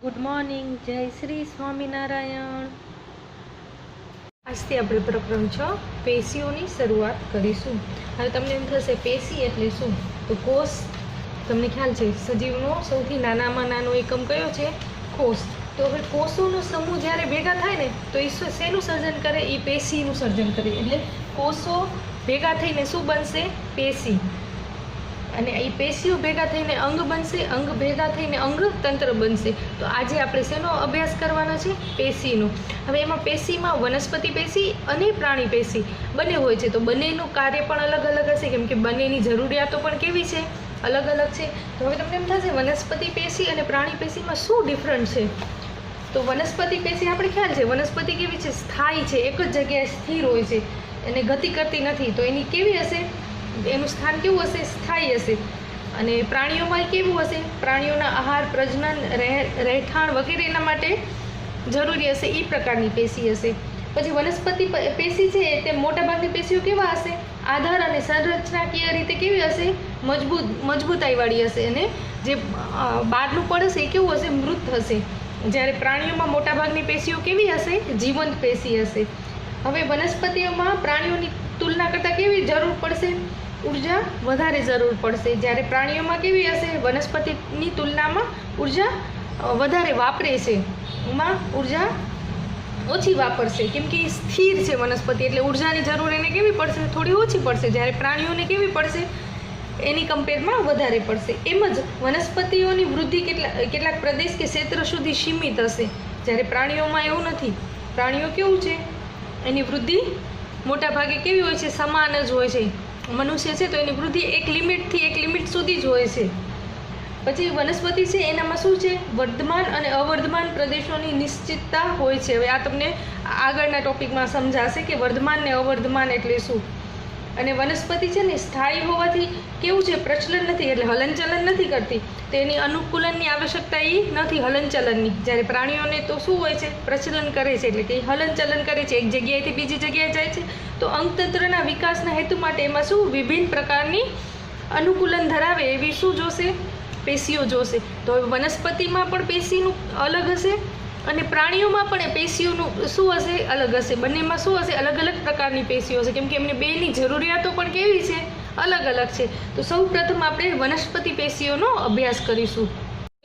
Good morning, જય શ્રી સ્વામિનારાયણ. આજથી આપણે પ્રકરણ 6 પેશીઓની શરૂઆત કરીશું. હવે તમને એમ થશે પેશી એટલે શું? તો કોષ, તમને ખ્યાલ છે સજીવનો સૌથી નાનામાં નાનો એકમ કયો છે? કોષ. તો હવે કોષોનો સમૂહ જ્યારે ભેગા થાય ને તો એ શેનું સર્જન કરે? એ પેશીનું સર્જન કરે. એટલે કોષો ભેગા થઈને શું બનશે? પેશી. અને એ પેશીઓ ભેગા થઈને અંગ બનશે, અંગ ભેગા થઈને અંગતંત્ર બનશે. તો આજે આપણે શેનો અભ્યાસ કરવાનો છે? પેશીનો. હવે એમાં પેશીમાં વનસ્પતિ પેશી અને પ્રાણી પેશી બંને હોય છે. તો બંનેનું કાર્ય પણ અલગ અલગ હશે, કેમ કે બંનેની જરૂરિયાતો પણ કેવી છે? અલગ અલગ છે. તો હવે તમને એમ થશે વનસ્પતિ પેશી અને પ્રાણી પેશીમાં શું ડિફરન્ટ છે? તો વનસ્પતિ પેશી આપણે ખ્યાલ છે, વનસ્પતિ કેવી છે? સ્થાયી છે, એક જ જગ્યાએ સ્થિર હોય છે અને ગતિ કરતી નથી. તો એની કેવી હશે? એનું સ્થાન કેવું હશે? સ્થાયી હશે. અને પ્રાણીઓમાં કેવું હશે? પ્રાણીઓના આહાર, પ્રજનન, રહેઠાણ વગેરેના માટે જરૂરી હશે એ પ્રકારની પેશી હશે. પછી વનસ્પતિ પેશી છે તે મોટાભાગની પેશીઓ કેવા હશે? આધાર અને સંરચનાકીય રીતે કેવી હશે? મજબૂતાઈવાળી હશે. અને જે બહારનું પડ હશે એ કેવું હશે? મૃત હશે. જ્યારે પ્રાણીઓમાં મોટાભાગની પેશીઓ કેવી હશે? જીવંત પેશી હશે. હવે વનસ્પતિઓમાં પ્રાણીઓની તુલના કરતાં કેવી જરૂર પડશે? ઉર્જા વધારે જરૂર પડશે. જ્યારે પ્રાણીઓમાં કેવી હશે? વનસ્પતિની તુલનામાં ઉર્જા વધારે વાપરે છે, એમાં ઉર્જા ઓછી વાપરશે, કેમ કે સ્થિર છે વનસ્પતિ, એટલે ઉર્જાની જરૂર એને કેવી પડશે? થોડી ઓછી પડશે. જ્યારે પ્રાણીઓને કેવી પડશે? એની કમ્પેરમાં વધારે પડશે. એમ જ વનસ્પતિઓની વૃદ્ધિ કેટલાક પ્રદેશ કે ક્ષેત્ર સુધી સીમિત હશે. જ્યારે પ્રાણીઓમાં એવું નથી. પ્રાણીઓ કેવું છે? એની વૃદ્ધિ મોટા ભાગે કેવી હોય છે? સમાન જ હોય છે. મનુષ્ય છે તો એની વૃદ્ધિ એક લિમિટ સુધી જ હોય છે. પછી વનસ્પતિ છે એનામાં શું છે? વર્ધમાન અને અવર્ધમાન પ્રદેશોની નિશ્ચિતતા હોય છે. હવે આ તમને આગળના ટોપિકમાં સમજાશે કે વર્ધમાન ને અવર્ધમાન એટલે શું. અને વનસ્પતિ છે ને સ્થાયી હોવાથી કેવું છે? પ્રચલન નથી, એટલે હલનચલન નથી કરતી. તો એની અનુકૂલનની આવશ્યકતા એ નથી હલનચલનની. જ્યારે પ્રાણીઓને તો શું હોય છે? પ્રચલન કરે છે, એટલે કે હલનચલન કરે છે, એક જગ્યાએથી બીજી જગ્યાએ જાય છે. તો અંગતંત્રના વિકાસના હેતુ માટે એમાં શું? વિભિન્ન પ્રકારની અનુકૂલન ધરાવે એવી શું જોશે? પેશીઓ જોશે. તો હવે વનસ્પતિમાં પણ પેશીનું અલગ હશે અને પ્રાણીઓમાં પણ પેશીઓનું શું હશે? અલગ હશે. બંનેમાં શું હશે? અલગ અલગ પ્રકારની પેશીઓ હશે, કેમ કે એમની બેની જરૂરિયાતો પણ કેવી છે? અલગ અલગ છે. તો સૌ પ્રથમ આપણે વનસ્પતિ પેશીઓનો અભ્યાસ કરીશું.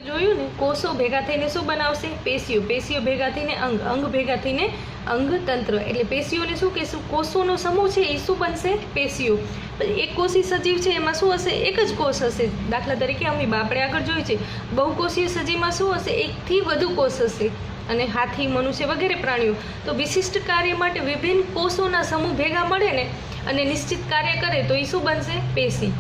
જોયું ને, કોષો ભેગા થઈને શું બનાવશે? પેશીઓ. પેશીઓ ભેગા થઈને અંગ ભેગા થઈને અંગતંત્ર. એટલે પેશીઓને શું કહેશું? કોષોનો સમૂહ છે એ શું બનશે? પેશીઓ. એક કોષી સજીવ છે એમાં શું હશે? એક જ કોષ હશે. દાખલા તરીકે અમીબા આપણે આગળ જોયું છે. બહુકોષીય સજીવમાં શું હશે? એકથી વધુ કોષ હશે. અને હાથી, મનુષ્ય વગેરે પ્રાણીઓ તો વિશિષ્ટ કાર્ય માટે વિભિન્ન કોષોના સમૂહ ભેગા મળે ને અને નિશ્ચિત કાર્ય કરે તો એ શું બનશે? પેશી.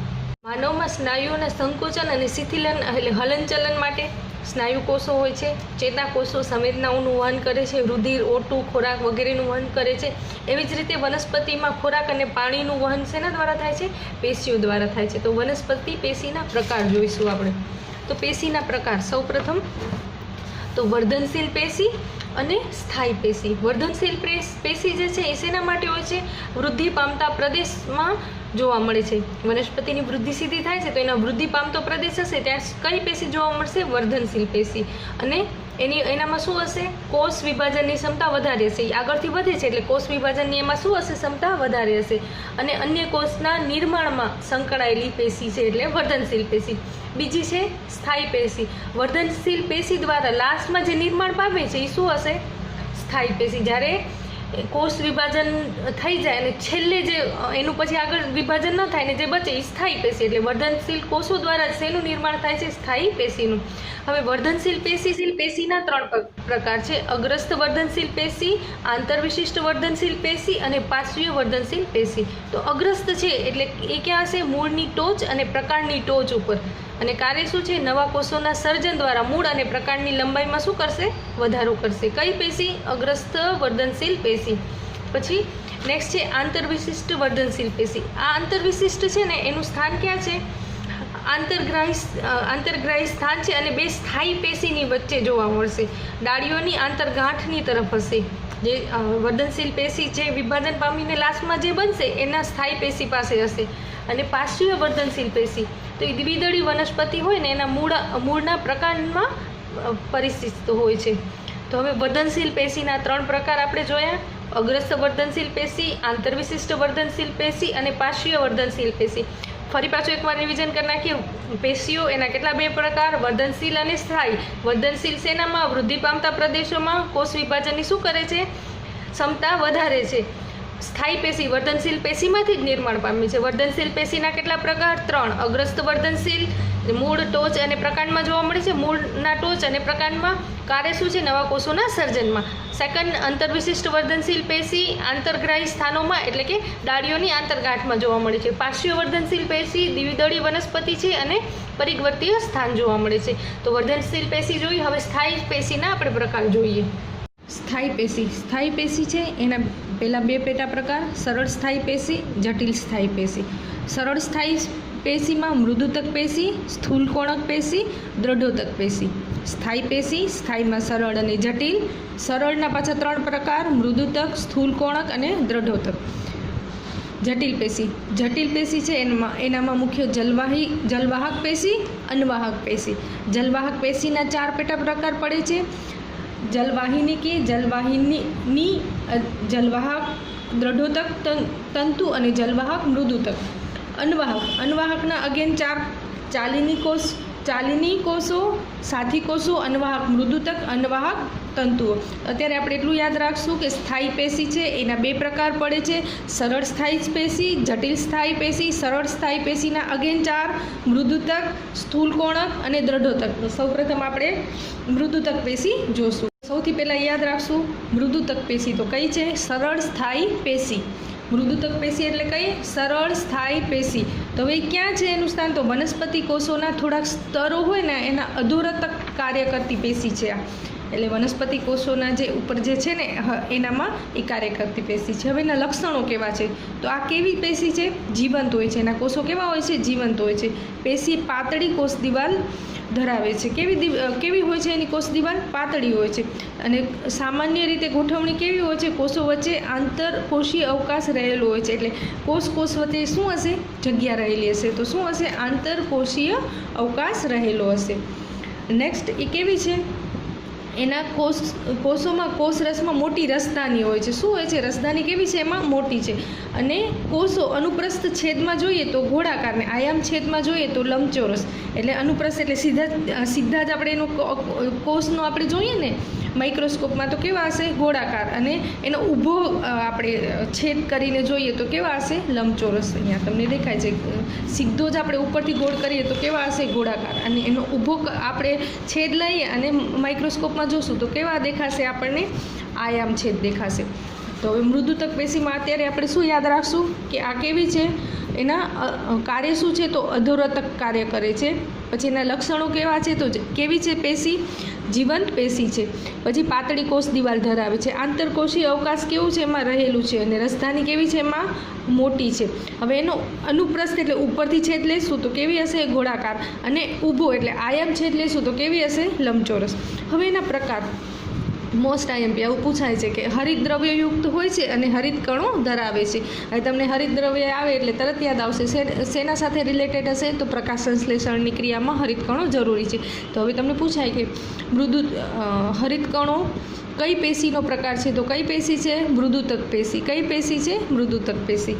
માનવમાં સ્નાયુઓના સંકોચન અને શિથિલન એટલે હલનચલન માટે સ્નાયુ કોષો હોય છે. ચેતાકોષો સંવેદનાઓનું વહન કરે છે. રુધિર, ઓટું, ખોરાક વગેરેનું વહન કરે છે. એવી જ રીતે વનસ્પતિમાં ખોરાક અને પાણીનું વહન શેના દ્વારા થાય છે? પેશીઓ દ્વારા થાય છે. તો વનસ્પતિ પેશીના પ્રકાર જોઈશું આપણે. તો પેશીના પ્રકાર સૌપ્રથમ તો વર્ધનશીલ પેશી અને સ્થાયી પેશી. વર્ધનશીલ પેશી જે છે એ શેના માટે હોય છે? વૃદ્ધિ પામતા પ્રદેશમાં જોવા મળે છે. વનસ્પતિની વૃદ્ધિ સીધી થાય છે તો એના વૃદ્ધિ પામતો પ્રદેશ હશે ત્યાં કઈ પેશી જોવા મળશે? વર્ધનશીલ પેશી. અને એનામાં શું હશે? કોષ વિભાજનની ક્ષમતા વધારે હશે. એ આગળથી વધે છે એટલે કોષ વિભાજનની એમાં શું હશે? ક્ષમતા વધારે હશે. અને અન્ય કોષના નિર્માણમાં સંકળાયેલી પેશી છે એટલે વર્ધનશીલ પેશી. બીજી છે સ્થાયી પેશી. વર્ધનશીલ પેશી દ્વારા લાસ્ટમાં જે નિર્માણ પામે છે એ શું હશે? સ્થાયી પેશી. જ્યારે કોષ વિભાજન થઈ જાય અને છેલ્લે જે એનું પછી આગળ વિભાજન ન થાય ને જે બચે એ સ્થાયી પેશી. એટલે વર્ધનશીલ કોષો દ્વારા શેનું નિર્માણ થાય છે? સ્થાયી પેશીનું. હવે વર્ધનશીલ પેશીના 3 પ્રકાર છે. અગ્રસ્થ વર્ધનશીલ પેશી, આંતરવિશિષ્ટ વર્ધનશીલ પેશી અને પાર્શ્વીય વર્ધનશીલ પેશી. તો અગ્રસ્થ છે એટલે એ ક્યાં હશે? મૂળની ટોચ અને પ્રકાંડની ટોચ ઉપર. અને કાર્ય શું છે? નવા કોષોના સર્જન દ્વારા મૂળ અને પ્રકાંડની લંબાઈમાં શું કરશે? વધારો કરશે. કઈ પેશી? અગ્રસ્થ વર્ધનશીલ પેશી. પછી નેક્સ્ટ છે આંતરવિશિષ્ટ વર્ધનશીલ પેશી. આ આંતરવિશિષ્ટ છે ને એનું સ્થાન ક્યાં છે? આંતરગ્રાહી સ્થાન છે અને બે સ્થાયી પેશીની વચ્ચે જોવા મળશે. ડાળીઓની આંતરગાંઠની તરફ હશે. જે વર્ધનશીલ પેશી જે વિભાજન પામીને લાસ્ટમાં જે બનશે એના સ્થાયી પેશી પાસે હશે. અને પાર્શ્વીય વર્ધનશીલ પેશી તો એ દ્વિદળી વનસ્પતિ હોય ને એના મૂળના પ્રકાંડમાં પરિસ્થિતિ હોય છે. તો હવે વર્ધનશીલ પેશીના 3 પ્રકાર આપણે જોયા: અગ્રસ્થ વર્ધનશીલ પેશી, આંતરવિશિષ્ટ વર્ધનશીલ પેશી અને પાર્શ્વીય વર્ધનશીલ પેશી. ફરી પાછું એકવાર રિવિઝન કરી નાખીએ. પેશીઓ એના કેટલા 2 પ્રકાર: વર્ધનશીલ અને સ્થાયી. વર્ધનશીલ શેનામાં? વૃદ્ધિ પામતા પ્રદેશોમાં કોષ વિભાજનની શું કરે છે? ક્ષમતા વધારે છે. સ્થાયી પેશી વર્ધનશીલ પેશીમાંથી જ નિર્માણ પામે છે. વર્ધનશીલ પેશીના કેટલા પ્રકાર? 3. અગ્રસ્થ વર્ધનશીલ, મૂળ, ટોચ અને પ્રકાંડમાં જોવા મળે છે. મૂળના ટોચ અને પ્રકાંડમાં. કાર્ય શું છે? નવા કોષોના સર્જનમાં. સેકન્ડ, અંતરવિશિષ્ટ વર્ધનશીલ પેશી આંતરગ્રાહી સ્થાનોમાં એટલે કે ડાળીઓની આંતરગાંઠમાં જોવા મળે છે. પાર્શ્વીય વર્ધનશીલ પેશી દ્વિદળી વનસ્પતિ છે અને પરિવર્તીય સ્થાન જોવા મળે છે. તો વર્ધનશીલ પેશી જોઈ. હવે સ્થાયી પેશીના આપણે પ્રકાર જોઈએ. સ્થાયી પેશી છે એના પહેલાં 2 પેટા પ્રકાર: સરળ સ્થાયી પેશી, જટિલ સ્થાયી પેશી. સરળ સ્થાયી પેશીમાં મૃદુતક પેશી, સ્થૂલકોણક પેશી, દ્રઢોતક પેશી. સ્થાયી પેશી, સ્થાયીમાં સરળ અને જટિલ. સરળના પાછા 3 પ્રકાર: મૃદુતક, સ્થૂલકોણક અને દ્રઢોતક. જટિલ પેશી છે એનામાં મુખ્ય જલવાહક પેશી, અન્વાહક પેશી. જલવાહક પેશીના 4 પેટા પ્રકાર પડે છે: જલવાહિની, જલવાહક દ્રઢોતક તંતુ અને જલવાહક મૃદુતક. અન્વાહકના અગેન 4: ચાલિની કોષો, સાથી કોષો, અન્વાહક મૃદુતક, અન્વાહક તંતુઓ. અત્યારે આપણે એટલું યાદ રાખશું કે સ્થાયી પેશી છે એના 2 પ્રકાર પડે છે: સરળ સ્થાયી પેશી, જટિલ સ્થાયી પેશી. સરળ સ્થાયી પેશીના અગેન 4: મૃદુતક, સ્થૂલકોણક અને દ્રઢોતક. તો સૌપ્રથમ આપણે મૃદુતક પેશી જોશું. સૌથી પહેલાં યાદ રાખશું મૃદુતક પેશી તો કઈ છે? સરળ સ્થાયી પેશી. મૃદુતક પેશી એટલે કઈ? સરળ સ્થાયી પેશી. તો હવે ક્યાં છે એનું સ્થાન? તો વનસ્પતિ કોષોના થોડાક સ્તરો હોય ને એના અધોરતક કાર્ય કરતી પેશી છે આ. એટલે વનસ્પતિ કોષોના જે ઉપર જે છે ને એનામાં એ કાર્ય કરતી પેશી છે. હવે એના લક્ષણો કેવા છે? તો આ કેવી પેશી છે? જીવંત હોય છે. એના કોષો કેવા હોય છે? જીવંત હોય છે. પેશી પાતળી કોષ દિવાલ ધરાવે છે. કેવી હોય છે એની કોષ દિવાલ? પાતળી હોય છે. અને સામાન્ય રીતે ગોઠવણી કેવી હોય છે? કોષો વચ્ચે આંતરકોષીય અવકાશ રહેલો હોય છે. એટલે કોષ વચ્ચે શું હશે? જગ્યા રહેલી હશે. તો શું હશે? આંતરકોષીય અવકાશ રહેલો હશે. નેક્સ્ટ, એ કેવી છે? એના કોષોમાં કોષરસમાં મોટી રસધાની હોય છે. શું હોય છે? રસધાની કેવી છે? એમાં મોટી છે. અને કોષો અનુપ્રસ્થ છેદમાં જોઈએ તો ગોળાકાર ને આયામ છેદમાં જોઈએ તો લંબચોરસ. એટલે અનુપ્રસ્થ એટલે સીધા જ આપણે એનો કોષનો આપણે જોઈએ ને માઇક્રોસ્કોપમાં તો કેવા હશે? ગોળાકાર. અને એનો ઊભો આપણે છેદ કરીને જોઈએ તો કેવા હશે? લંબચોરસ. અહીંયા તમને દેખાય છે. સીધો જ આપણે ઉપરથી ગોળ કરીએ તો કેવા હશે? ગોળાકાર. અને એનો ઊભો આપણે છેદ લઈએ અને માઇક્રોસ્કોપમાં જોશું તો કેવા દેખાશે? આપણને આયામ છેદ દેખાશે. તો હવે મૃદુતક પેશીમાં અત્યારે આપણે શું યાદ રાખશું કે આ કેવી છે? એના કાર્ય શું છે? તો અધોરતક કાર્ય કરે છે. પછી એના લક્ષણો કેવા છે? તો કેવી છે પેશી? જીવંત પેશી છે. પછી પાતળી કોષ દિવાલ ધરાવે છે. આંતરકોષીય અવકાશ કેવું છે? એમાં રહેલું છે. અને રસધાની કેવી છે? એમાં મોટી છે. હવે એનો અનુપ્રસ્થ એટલે ઉપરથી છેદ લઈશું તો કેવી હશે? ગોળાકાર. અને ઊભો એટલે આયામ છેદ લઈશું તો કેવી હશે? લંબચોરસ. હવે એના પ્રકાર મોસ્ટ આઈએમપી આવું પૂછાય છે કે હરિત દ્રવ્યયુક્ત હોય છે અને હરિત કણો ધરાવે છે. હવે તમને હરિત દ્રવ્ય આવે એટલે તરત યાદ આવશે શેના સાથે રિલેટેડ હશે? તો પ્રકાશ સંશ્લેષણની ક્રિયામાં હરિત કણો જરૂરી છે. તો હવે તમને પૂછાય કે હરિત કણો કઈ પેશીનો પ્રકાર છે? તો કઈ પેશી છે? મૃદુતક પેશી. કઈ પેશી છે? મૃદુતક પેશી.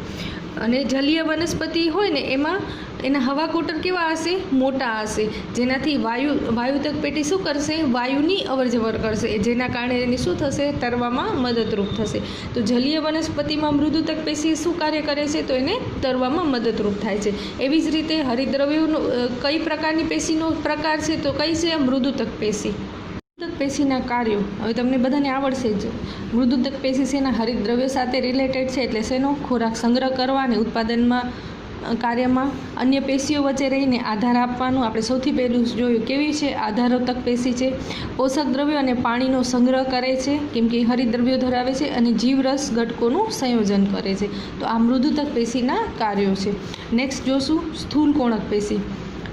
અને જલીય વનસ્પતિ હોય ને એમાં એના હવા કોટર કેવા હશે? મોટા હશે. જેનાથી વાયુતક પેટી શું કરશે? વાયુની અવરજવર કરશે. જેના કારણે એની શું થશે? તરવામાં મદદરૂપ થશે. તો જલીય વનસ્પતિમાં મૃદુતક પેશી શું કાર્ય કરે છે? તો એને તરવામાં મદદરૂપ થાય છે. એવી જ રીતે હરિતદ્રવ્યોનો કઈ પ્રકારની પેશીનો પ્રકાર છે? તો કઈ છે? મૃદુતક પેશી. મૃદુતક પેશીના કાર્યો હવે તમને બધાને આવડશે જ. મૃદુતક પેશી શેના? હરિતદ્રવ્યો સાથે રિલેટેડ છે. એટલે શેનો? ખોરાક સંગ્રહ કરવા અને ઉત્પાદનમાં કાર્યમાં અન્ય પેશીઓ વચ્ચે રહીને આધાર આપવાનું. આપણે સૌથી પહેલું જોયું કેવી છે? આધારોતક પેશી છે. પોષક દ્રવ્યો અને પાણીનો સંગ્રહ કરે છે કેમ કે હરિતદ્રવ્યો ધરાવે છે. અને જીવરસ ઘટકોનું સંયોજન કરે છે. તો આ મૃદુતક પેશીના કાર્યો છે. નેક્સ્ટ જોશું સ્થૂલકોણક પેશી.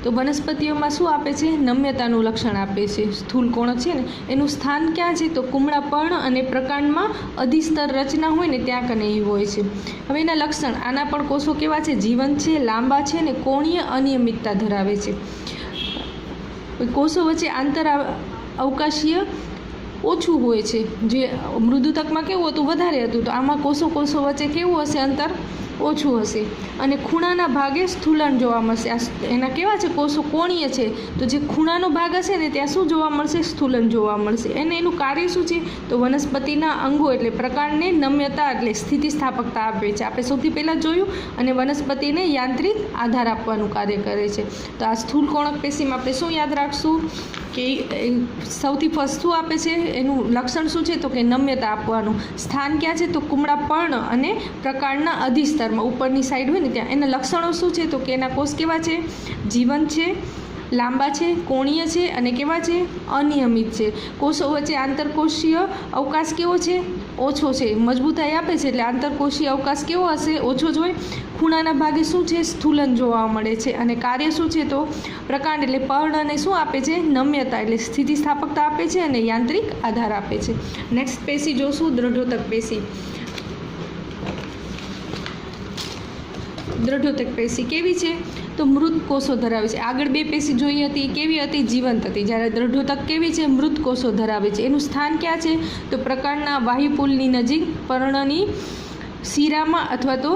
તો વનસ્પતિઓમાં શું આપે છે? નમ્યતાનું લક્ષણ આપે છે. સ્થૂલકોણક છે ને એનું સ્થાન ક્યાં છે? તો કુમળા પર્ણ અને પ્રકાંડમાં અધિસ્તર રચના હોય ને ત્યાં કને એ હોય છે. હવે એના લક્ષણ આના પણ કોષો કેવા છે? જીવંત છે, લાંબા છે અને કોણીય અનિયમિતતા ધરાવે છે. કોષો વચ્ચે અવકાશીય ઓછું હોય છે, જે મૃદુતકમાં કેવું હતું વધારે હતું, તો આમાં કોષો વચ્ચે કેવું હશે અંતર ઓછું હશે અને ખૂણાના ભાગે સ્થૂલન જોવા મળશે. એના કેવા છે કોષો કોણીય છે, તો જે ખૂણાનો ભાગ હશે ને ત્યાં શું જોવા મળશે સ્થૂલન જોવા મળશે. અને એનું કાર્ય શું છે તો વનસ્પતિના અંગો એટલે પ્રકાંડને નમ્યતા એટલે સ્થિતિસ્થાપકતા આપે છે. આપણે સૌથી પહેલાં જોયું અને વનસ્પતિને યાંત્રિક આધાર આપવાનું કાર્ય કરે છે. તો આ સ્થૂલ કોણક પેશીમાં આપણે શું યાદ રાખશું કે સૌથી ફર્સ્ટ શું આપે છે, એનું લક્ષણ શું છે તો કે નમ્યતા આપવાનું. સ્થાન ક્યાં છે તો કુમળા પર્ણ અને પ્રકાંડના અધિસ્તરમાં ઉપરની સાઈડ હોય ને ત્યાં. એના લક્ષણો શું છે તો કે એના કોષ કેવા છે, જીવંત છે, લાંબા છે, કોણીય છે અને કેવા છે અનિયમિત છે. કોષો વચ્ચે આંતરકોષીય અવકાશ કેવો છે ઓછો છે. મજબૂતાઈ આપે છે એટલે આંતરકોષીય અવકાશ કેવો હશે ઓછો જ હોય. ખૂણાના ભાગે શું છે સ્થૂલન જોવા મળે છે અને કાર્ય શું છે તો પ્રકાંડ એટલે પર્ણને શું આપે છે નમ્યતા એટલે સ્થિતિસ્થાપકતા આપે છે અને યાંત્રિક આધાર આપે છે. નેક્સ્ટ પેશી જોશું દ્રઢોતક પેશી. દ્રઢોતક પેશી કેવી છે તો મૃત કોષો ધરાવે છે. આગળ બે પેશી જોઈ હતી કેવી હતી જીવંત હતી, જ્યારે દ્રઢોતક કેવી છે મૃત કોષો ધરાવે છે. એનું સ્થાન ક્યાં છે તો પ્રકાંડના વાયુપુલની નજીક પર્ણની શિરામાં અથવા તો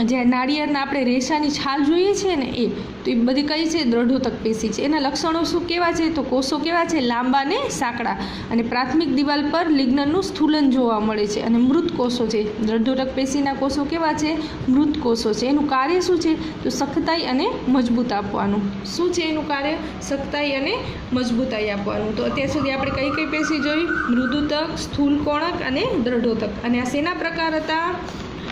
જ્યાં નાળિયેરના આપણે રેસાની છાલ જોઈએ છીએ ને એ, તો એ બધી કઈ છે દ્રઢોતક પેશી છે. એના લક્ષણો શું કેવા છે તો કોષો કેવા છે લાંબા ને સાંકડા અને પ્રાથમિક દિવાલ પર લિગ્નનનું સ્થૂલન જોવા મળે છે અને મૃત કોષો છે. દ્રઢોતક પેશીના કોષો કેવા છે મૃત કોષો છે. એનું કાર્ય શું છે તો સખતાઈ અને મજબૂત આપવાનું. શું છે એનું કાર્ય સખતાઈ અને મજબૂતાઈ આપવાનું. તો અત્યાર સુધી આપણે કઈ કઈ પેશી જોઈ મૃદુતક, સ્થૂલ કોણક અને દ્રઢોતક. અને આ શેના પ્રકાર હતા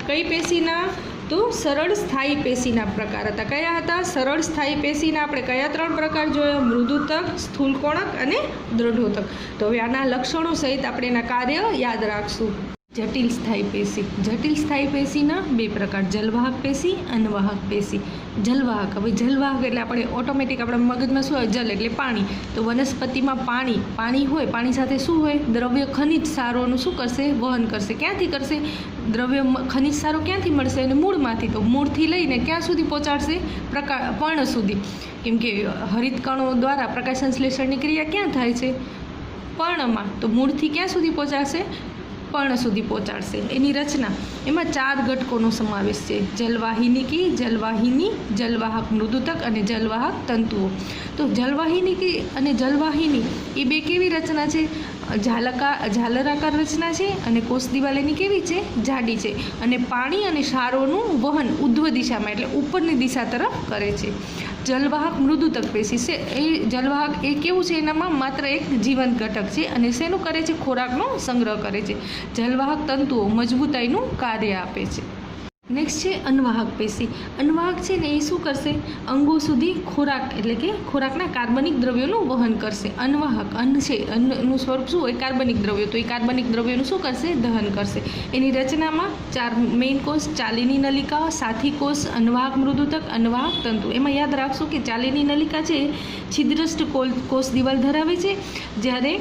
કઈ પેશીના તો સરળ સ્થાયી પેશીના પ્રકાર હતા. કયા હતા સરળ સ્થાયી પેશીના આપણે કયા 3 પ્રકાર જોયા મૃદુતક, સ્થૂલ કોણક અને દ્રઢોતક. તો હવે આના લક્ષણો સહિત આપણે એના કાર્ય યાદ રાખશું. જટિલ સ્થાયી પેશી. જટિલ સ્થાયી પેશીના 2 પ્રકાર જલવાહક પેશી, અનવાહક પેશી. જલવાહક, હવે જલવાહક એટલે આપણે ઓટોમેટિક આપણા મગજમાં શું હોય જલ એટલે પાણી. તો વનસ્પતિમાં પાણી હોય, પાણી સાથે શું હોય દ્રવ્ય ખનિજ સારોનું શું કરશે વહન કરશે. ક્યાંથી કરશે દ્રવ્ય ખનિજ સારો ક્યાંથી મળશે અને મૂળમાંથી. તો મૂળથી લઈને ક્યાં સુધી પહોંચાડશે પર્ણ સુધી, કેમ કે હરિતકણો દ્વારા પ્રકાશ સંશ્લેષણની ક્રિયા ક્યાં થાય છે પર્ણમાં. તો મૂળથી ક્યાં સુધી પહોંચાડશે પર્ણ સુધી પહોંચાડશે. એની રચના એમાં 4 ઘટકોનો સમાવેશ છે જલવાહિનીકી, જલવાહિની, જલવાહક મૃદુતક અને જલવાહક તંતુઓ. તો જલવાહિનીકી અને જલવાહિની એ 2 કેવી રચના છે ઝાલરાકાર રચના છે અને કોષ દિવાલ એની કેવી છે જાડી છે અને પાણી અને ક્ષારોનું વહન ઉધ્વ દિશામાં એટલે ઉપરની દિશા તરફ કરે છે. જલવાહક મૃદુતક પેશી છે એ જલવાહક એ કેવું છે એનામાં માત્ર એક જીવંત ઘટક છે અને શેનું કરે છે ખોરાકનો સંગ્રહ કરે છે. જલવાહક તંતુઓ મજબૂતાઈનું કાર્ય આપે છે. નેક્સ્ટ છે અનવાહક પેશી. અનવાહક છે ને એ શું કરશે અંગો સુધી ખોરાક એટલે કે ખોરાકના કાર્બનિક દ્રવ્યોનું વહન કરશે. અનવાહક અન્ન છે, અન્નનું સ્વરૂપ શું હોય કાર્બનિક દ્રવ્યો, તો એ કાર્બનિક દ્રવ્યોનું શું કરશે દહન કરશે. એની રચનામાં 4 મેઇન કોષ ચાલીની નલિકા, સાથી કોષ, અનવાહક મૃદુતક, અનવાહક તંતુ. એમાં યાદ રાખશું કે ચાલીની નલિકા છે છિદ્રસ્થ કોષ દિવાલ ધરાવે છે, જ્યારે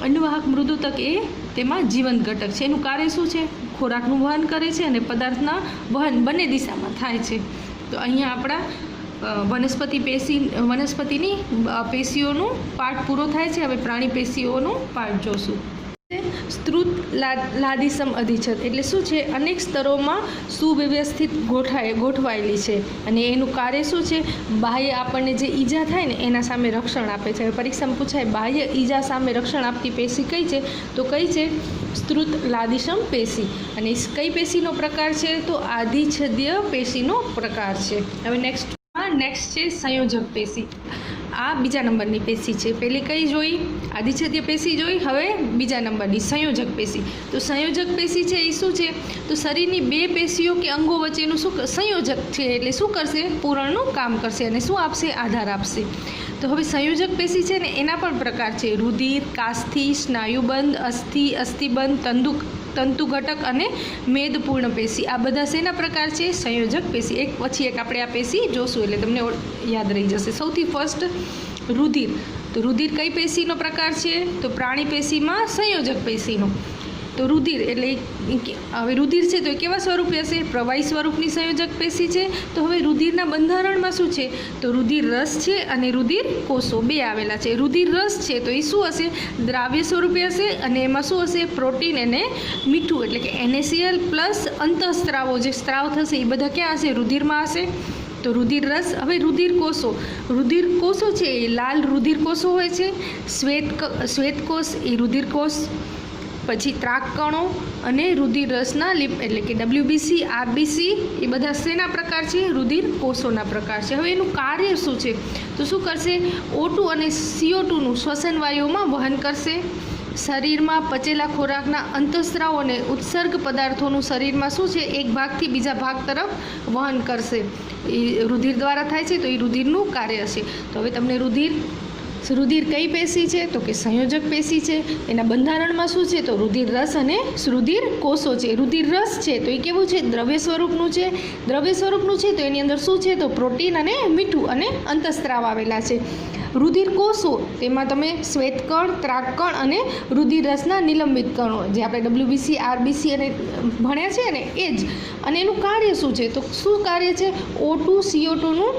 અનવાહક મૃદુતક એ તેમાં જીવંત ઘટક છે. એનું કાર્ય શું છે ખોરાકનું વહન કરે છે અને પદાર્થના વહન બંને દિશામાં થાય છે. તો અહીંયા આપણા વનસ્પતિની પેશીઓનું પાઠ પૂરો થાય છે. હવે પ્રાણી પેશીઓનું પાઠ જોશું. સ્ત્રુત લાદીસમ અધિચ્છદ એટલે શું છે અનેક સ્તરોમાં સુવ્યવસ્થિત ગોઠવાયેલી છે અને એનું કાર્ય શું છે બાહ્ય આપણને જે ઈજા થાય ને એના સામે રક્ષણ આપે છે. હવે પરીક્ષામાં પૂછાય બાહ્ય ઈજા સામે રક્ષણ આપતી પેશી કઈ છે તો કઈ છે સ્ત્રુત લાદીસમ પેશી. અને કઈ પેશીનો પ્રકાર છે તો આધિચ્છદીય પેશીનો પ્રકાર છે. હવે નેક્સ્ટ છે સંયોજક પેશી. આ બીજા નંબરની પેશી છે. પહેલી કઈ જોઈ આધિચ્છદીય પેશી જોઈ, હવે બીજા નંબરની સંયોજક પેશી. તો સંયોજક પેશી છે એ શું છે તો શરીરની 2 પેશીઓ કે અંગો વચ્ચેનું શું સંયોજક છે એટલે શું કરશે પૂરણનું કામ કરશે અને શું આપશે આધાર આપશે. તો હવે સંયોજક પેશી છે ને એના પણ પ્રકાર છે રુધિર, કાસ્થિ, સ્નાયુબંધ, અસ્થિબંધ, તંતુ ઘટક અને મેદપૂર્ણ પેશી. આ બધા શેના પ્રકાર છે સંયોજક પેશી. એક પછી એક આપણે આ પેશી જોશું એટલે તમને યાદ રહી જશે. સૌથી ફર્સ્ટ રુધિર. તો રુધિર કઈ પેશીનો પ્રકાર છે તો પ્રાણી પેશીમાં સંયોજક પેશીનો. તો રુધિર એટલે હવે રુધિર છે તો એ કેવા સ્વરૂપે હશે? પ્રવાહી સ્વરૂપની સંયોજક પેશી છે. તો હવે રુધિરના બંધારણમાં શું છે? તો રુધિર રસ છે અને રુધિર કોષો બે આવેલા છે. રુધિર રસ છે તો એ શું હશે? દ્રાવ્ય સ્વરૂપે હશે અને એમાં શું હશે? પ્રોટીન અને મીઠું એટલે કે NaCl પ્લસ અંતઃસ્ત્રાવો જે સ્ત્રાવ થશે એ બધા ક્યાં હશે? રુધિરમાં હશે. તો રુધિર રસ. હવે રુધિર કોષો છે એ લાલ રુધિર કોષો હોય છે. શ્વેતકોષ એ રુધિર કોષ, પછી ત્રાકકણો અને રુધિર રસના એટલે કે WBC, RBC એ બધા શેના પ્રકાર છે? રુધિર કોષોના પ્રકાર છે. હવે એનું કાર્ય શું છે? તો શું કરશે? O2 અને CO2નું શ્વસન વાયુઓમાં વહન કરશે. શરીરમાં પચેલા ખોરાકના અંતઃસ્ત્રાવ અને ઉત્સર્ગ પદાર્થોનું શરીરમાં શું છે? એક ભાગથી બીજા ભાગ તરફ વહન કરશે. એ રુધિર દ્વારા થાય છે તો એ રુધિરનું કાર્ય છે. તો હવે તમને રુધિર કઈ પેશી છે? તો કે સંયોજક પેશી છે. એના બંધારણમાં શું છે? તો રુધિર રસ અને રુધિર કોષો છે. રુધિર રસ છે તો એ કેવું છે? દ્રવ્ય સ્વરૂપનું છે. દ્રવ્ય સ્વરૂપનું છે તો એની અંદર શું છે? તો પ્રોટીન અને મીઠું અને અંતઃસ્ત્રાવ આવેલા છે. રુધિર કોષો તેમાં તમે શ્વેતકણ, ત્રાકકણ અને રુધિર રસના નિલંબિત કણો જે આપણે WBC, RBC અને ભણ્યા છે ને એ જ. અને એનું કાર્ય શું છે? તો શું કાર્ય છે? O2, CO2નું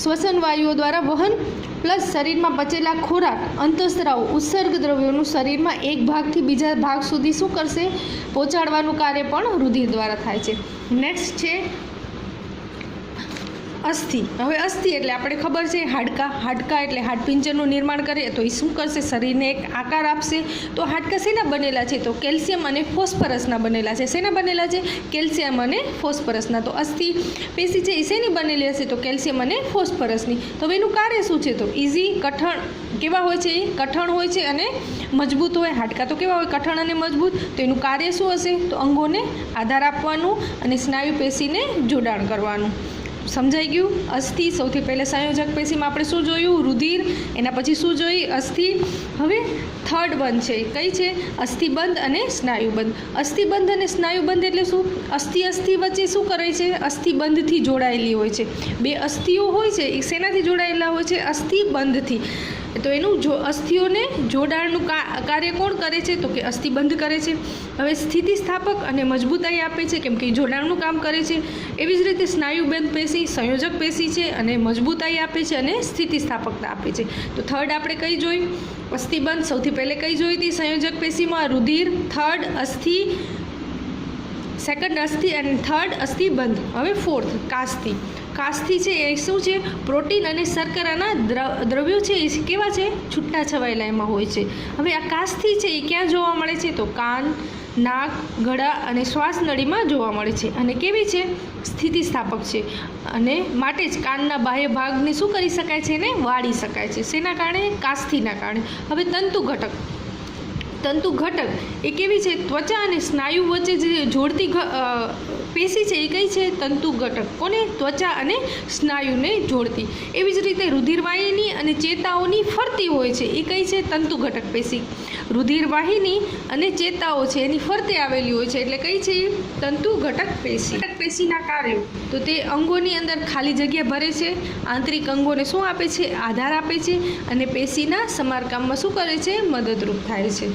શ્વસન વાયુઓ દ્વારા વહન પ્લસ શરીરમાં પચેલા ખોરાક, અંતઃસ્ત્રાવ, ઉત્સર્ગ દ્રવ્યોનું શરીરમાં એક ભાગથી બીજા ભાગ સુધી શું કરશે? પહોંચાડવાનું કાર્ય પણ રુધિર દ્વારા થાય છે. નેક્સ્ટ છે અસ્થિ. હવે અસ્થિ એટલે આપણે ખબર છે હાડકાં એટલે હાડપિંજરનું નિર્માણ કરે તો એ શું કરશે? શરીરને એક આકાર આપશે. તો હાડકાં શેના બનેલા છે? તો કેલ્શિયમ અને ફોસ્ફરસના બનેલા છે. શેના બનેલા છે? કેલ્શિયમ અને ફોસ્ફરસના. તો અસ્થિ પેશી છે એ શેની બનેલી હશે? તો કેલ્શિયમ અને ફોસ્ફરસની. તો હવે એનું કાર્ય શું છે? તો કઠણ કેવા હોય છે? એ કઠણ હોય છે અને મજબૂત હોય. હાડકાં તો કેવા હોય? કઠણ અને મજબૂત. તો એનું કાર્ય શું હશે? તો અંગોને આધાર આપવાનું અને સ્નાયુ પેશીને જોડાણ કરવાનું. સમજાઈ ગયું? અસ્થિ સૌથી પહેલાં સંયોજક પેશીમાં આપણે શું જોયું? રુધિર. એના પછી શું જોઈ? અસ્થિ. હવે થર્ડ બંધ છે કઈ છે? અસ્થિબંધ અને સ્નાયુબંધ. અસ્થિબંધ અને સ્નાયુબંધ એટલે શું? અસ્થિ વચ્ચે શું કરે છે? અસ્થિબંધથી જોડાયેલી હોય છે. બે અસ્થિઓ હોય છે એ શેનાથી જોડાયેલા હોય છે? અસ્થિબંધથી. તો એનું અસ્થિઓને જોડાણનું કાર્ય કોણ કરે છે? તો કે અસ્થિબંધ કરે છે. હવે સ્થિતિસ્થાપક અને મજબૂતાઈ આપે છે કેમ કે જોડાણનું કામ કરે છે. એવી જ રીતે સ્નાયુબંધ પેશી સંયોજક પેશી છે અને મજબૂતાઈ આપે છે અને સ્થિતિસ્થાપકતા આપે છે. તો થર્ડ આપણે કઈ જોઈ? અસ્થિબંધ. સૌથી પહેલે કઈ જોઈ હતી સંયોજક પેશીમાં? રુધિર. થર્ડ અસ્થિ, સેકન્ડ અસ્થિ અને થર્ડ અસ્થિબંધ. હવે ફોર્થ કાસ્થિ. કાસ્થિ છે એ શું છે? પ્રોટીન અને શર્કરાના દ્રવ્યો છે એ કેવા છે? છૂટા છવાયેલા એમાં હોય છે. હવે આ કાસ્થિ છે એ ક્યાં જોવા મળે છે? તો કાન, નાક, ગળા અને શ્વાસનળીમાં જોવા મળે છે. અને કેવી છે? સ્થિતિસ્થાપક છે. અને માટે જ કાનના બાહ્ય ભાગને શું કરી શકાય છે? એને વાળી શકાય છે. શેના કારણે? કાસ્થિના કારણે. હવે તંતુ ઘટક એ કેવી છે? ત્વચા અને સ્નાયુ વચ્ચે જે જોડતી પેશી છે એ કઈ છે? તંતુ ઘટક. કોને? ત્વચા અને સ્નાયુને જોડતી. એવી જ રીતે રુધિરવાહિની અને ચેતાઓની ફરતી હોય છે એ કઈ છે? તંતુ ઘટક પેશી. રુધિરવાહિની અને ચેતાઓ છે એની ફરતે આવેલી હોય છે એટલે કઈ છે? તંતુ ઘટક પેશી. ઘટક પેશીના કાર્યો તો તે અંગોની અંદર ખાલી જગ્યા ભરે છે, આંતરિક અંગોને શું આપે છે? આધાર આપે છે અને પેશીના સમારકામમાં શું કરે છે? મદદરૂપ થાય છે.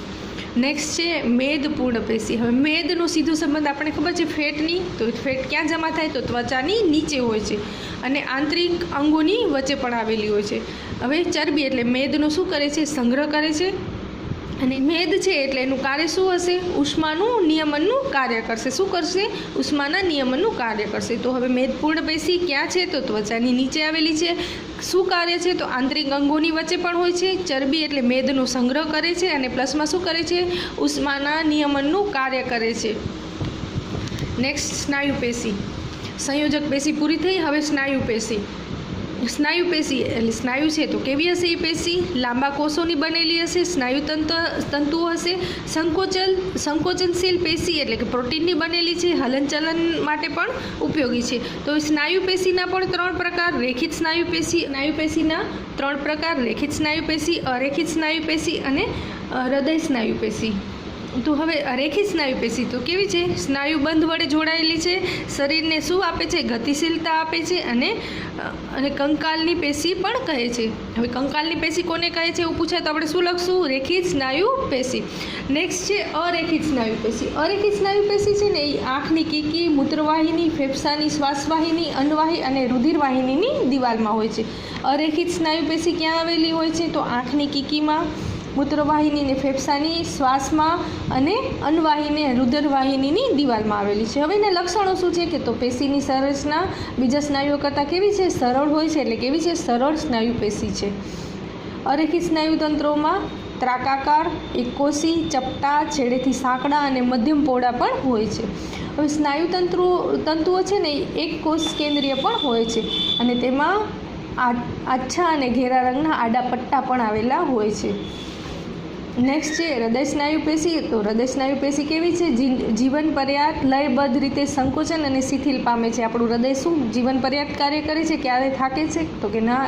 નેક્સ્ટ છે મેદપૂર્ણ પેશી. હવે મેદનો સીધો સંબંધ આપણે ખબર છે ફેટની. તો ફેટ ક્યાં જમા થાય? તો ત્વચાની નીચે હોય છે અને આંતરિક અંગોની વચ્ચે પણ આવેલી હોય છે. હવે ચરબી એટલે મેદનો શું કરે છે? સંગ્રહ કરે છે. અને મેદ છે એટલે એનું કાર્ય શું હશે? ઉષ્માનું નિયમનનું કાર્ય કરશે. શું કરશે? ઉષ્માના નિયમનનું કાર્ય કરશે. તો હવે મેદપૂર્ણ પેશી ક્યાં છે? તો ત્વચાની નીચે આવેલી છે. શું કાર્ય છે? તો આંતરિક અંગોની વચ્ચે પણ હોય છે. ચરબી એટલે મેદનો સંગ્રહ કરે છે અને પ્લસમાં શું કરે છે? ઉષ્માના નિયમનનું કાર્ય કરે છે. નેક્સ્ટ સ્નાયુ પેશી. સંયોજક પેશી પૂરી થઈ. હવે સ્નાયુ પેશી. સ્નાયુ પેશી એટલે સ્નાયુ છે તો કેવી હશે? એ પેશી લાંબા કોષોની બનેલી હશે. સ્નાયુ તંતુઓ હશે. સંકોચનશીલ પેશી એટલે કે પ્રોટીનની બનેલી છે. હલનચલન માટે પણ ઉપયોગી છે. તો સ્નાયુ પેશીના પણ 3 પ્રકાર. રેખિત સ્નાયુ પેશીના 3 પ્રકાર. રેખિત સ્નાયુ પેશી, અરેખિત સ્નાયુ પેશી અને હૃદય સ્નાયુ પેશી. તો હવે અરેખિત સ્નાયુ પેશી તો કેવી છે? સ્નાયુ બંધ વડે જોડાયેલી છે, શરીરને શું આપે છે? ગતિશીલતા આપે છે અને કંકાલની પેશી પણ કહે છે. હવે કંકાલની પેશી કોને કહે છે એવું પૂછાય તો આપણે શું લખશું? રેખિત સ્નાયુ પેશી. નેક્સ્ટ છે અરેખિત સ્નાયુ પેશી. અરેખિત સ્નાયુ પેશી છે ને એ આંખની કીકી, મૂત્રવાહિની, ફેફસાની શ્વાસવાહિની, અન્નવાહી અને રુધિરવાહિનીની દિવાલમાં હોય છે. અરેખિત સ્નાયુ પેશી ક્યાં આવેલી હોય છે? તો આંખની કીકીમાં, મૂત્રવાહિની ને ફેફસાની, શ્વાસમાં અને અન્નવાહિની રુધિરવાહિનીની દિવાલમાં આવેલી છે. હવે એના લક્ષણો શું છે કે તો પેશીની સંરચના બીજા સ્નાયુઓ કરતાં કેવી છે? સરળ હોય છે. એટલે કેવી છે? સરળ સ્નાયુ પેશી છે. અરેખિત સ્નાયુ તંત્રોમાં ત્રાકાકાર, એકકોષી, ચપટા, છેડેથી સાંકડા અને મધ્યમ પહોળા પણ હોય છે. હવે સ્નાયુ તંતુઓ છે ને એક કોષ કેન્દ્રીય પણ હોય છે અને તેમાં આછા અને ઘેરા રંગના આડા પટ્ટા પણ આવેલા હોય છે. નેક્સ્ટ છે હૃદય સ્નાયુ પેશી. તો હૃદય સ્નાયુ પેશી કેવી છે? જીવન પર્યાપ્ત લયબદ્ધ રીતે સંકોચન અને શિથિલ પામે છે. આપણું હૃદય શું જીવન પર્યાપ્ત કાર્ય કરે છે? ક્યારે થાકે છે? તો કે ના,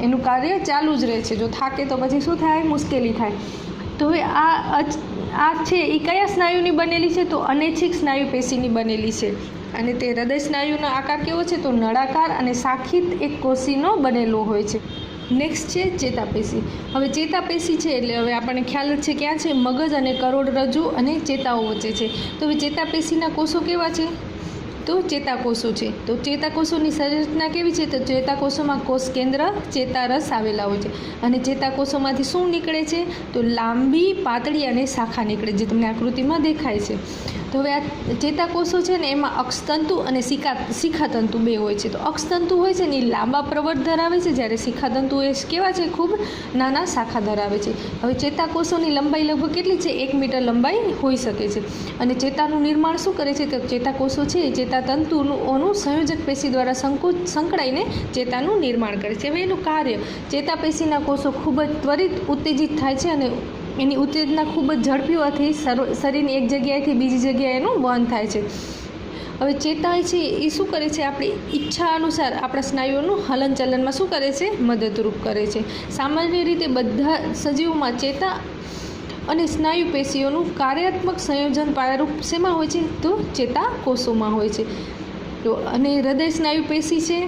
એનું કાર્ય ચાલુ જ રહે છે. જો થાકે તો પછી શું થાય? મુશ્કેલી થાય. તો હવે આ છે એ કયા સ્નાયુની બનેલી છે? તો અનૈચ્છિક સ્નાયુ પેશીની બનેલી છે અને તે હૃદય સ્નાયુનો આકાર કેવો છે? તો નળાકાર અને શાખિત એક કોષીનો બનેલો હોય છે. નેક્સ્ટ છે ચેતાપેશી. હવે ચેતાપેશી છે એટલે હવે આપણને ખ્યાલ જ છે ક્યાં છે? મગજ અને કરોડરજ્જુ અને ચેતાઓ વચ્ચે છે. તો હવે ચેતાપેશીના કોષો કેવા છે? તો ચેતાકોષો છે. તો ચેતાકોષોની સંરચના કેવી છે? તો ચેતાકોષોમાં કોષ કેન્દ્ર, ચેતારસ આવેલા હોય છે અને ચેતાકોષોમાંથી શું નીકળે છે? તો લાંબી, પાતળી અને શાખા નીકળે, જે તમને આકૃતિમાં દેખાય છે. તો હવે આ ચેતાકોષો છે ને એમાં અક્ષતંતુ અને શિખાતંતુ બે હોય છે. તો અક્ષતંતુ હોય છે ને એ લાંબા પ્રવર્ત ધરાવે છે, જ્યારે શિખાતંતુ એ કેવા છે? ખૂબ નાના શાખા ધરાવે છે. હવે ચેતાકોષોની લંબાઈ લગભગ કેટલી છે? 1 મીટર લંબાઈ હોઈ શકે છે અને ચેતાનું નિર્માણ શું કરે છે? તો ચેતાકોષો છે એ ચેતાતંતુઓનું સંયોજક પેશી દ્વારા સંકળાઈને ચેતાનું નિર્માણ કરે છે. હવે એનું કાર્ય, ચેતાપેશીના કોષો ખૂબ જ ત્વરિત ઉત્તેજિત થાય છે અને એની ઉત્તેજના ખૂબ જ ઝડપી હોવાથી શરીરની એક જગ્યાએથી બીજી જગ્યાએ એનું વહન થાય છે. હવે ચેતા છે એ શું કરે છે? આપણી ઈચ્છા અનુસાર આપણા સ્નાયુઓનું હલનચલનમાં શું કરે છે? મદદરૂપ કરે છે. સામાન્ય રીતે બધા સજીવોમાં ચેતા અને સ્નાયુ પેશીઓનું કાર્યાત્મક સંયોજન પાયારૂપ શેમાં હોય છે? તો ચેતાકોષોમાં હોય છે. તો અને હૃદય સ્નાયુ પેશી છે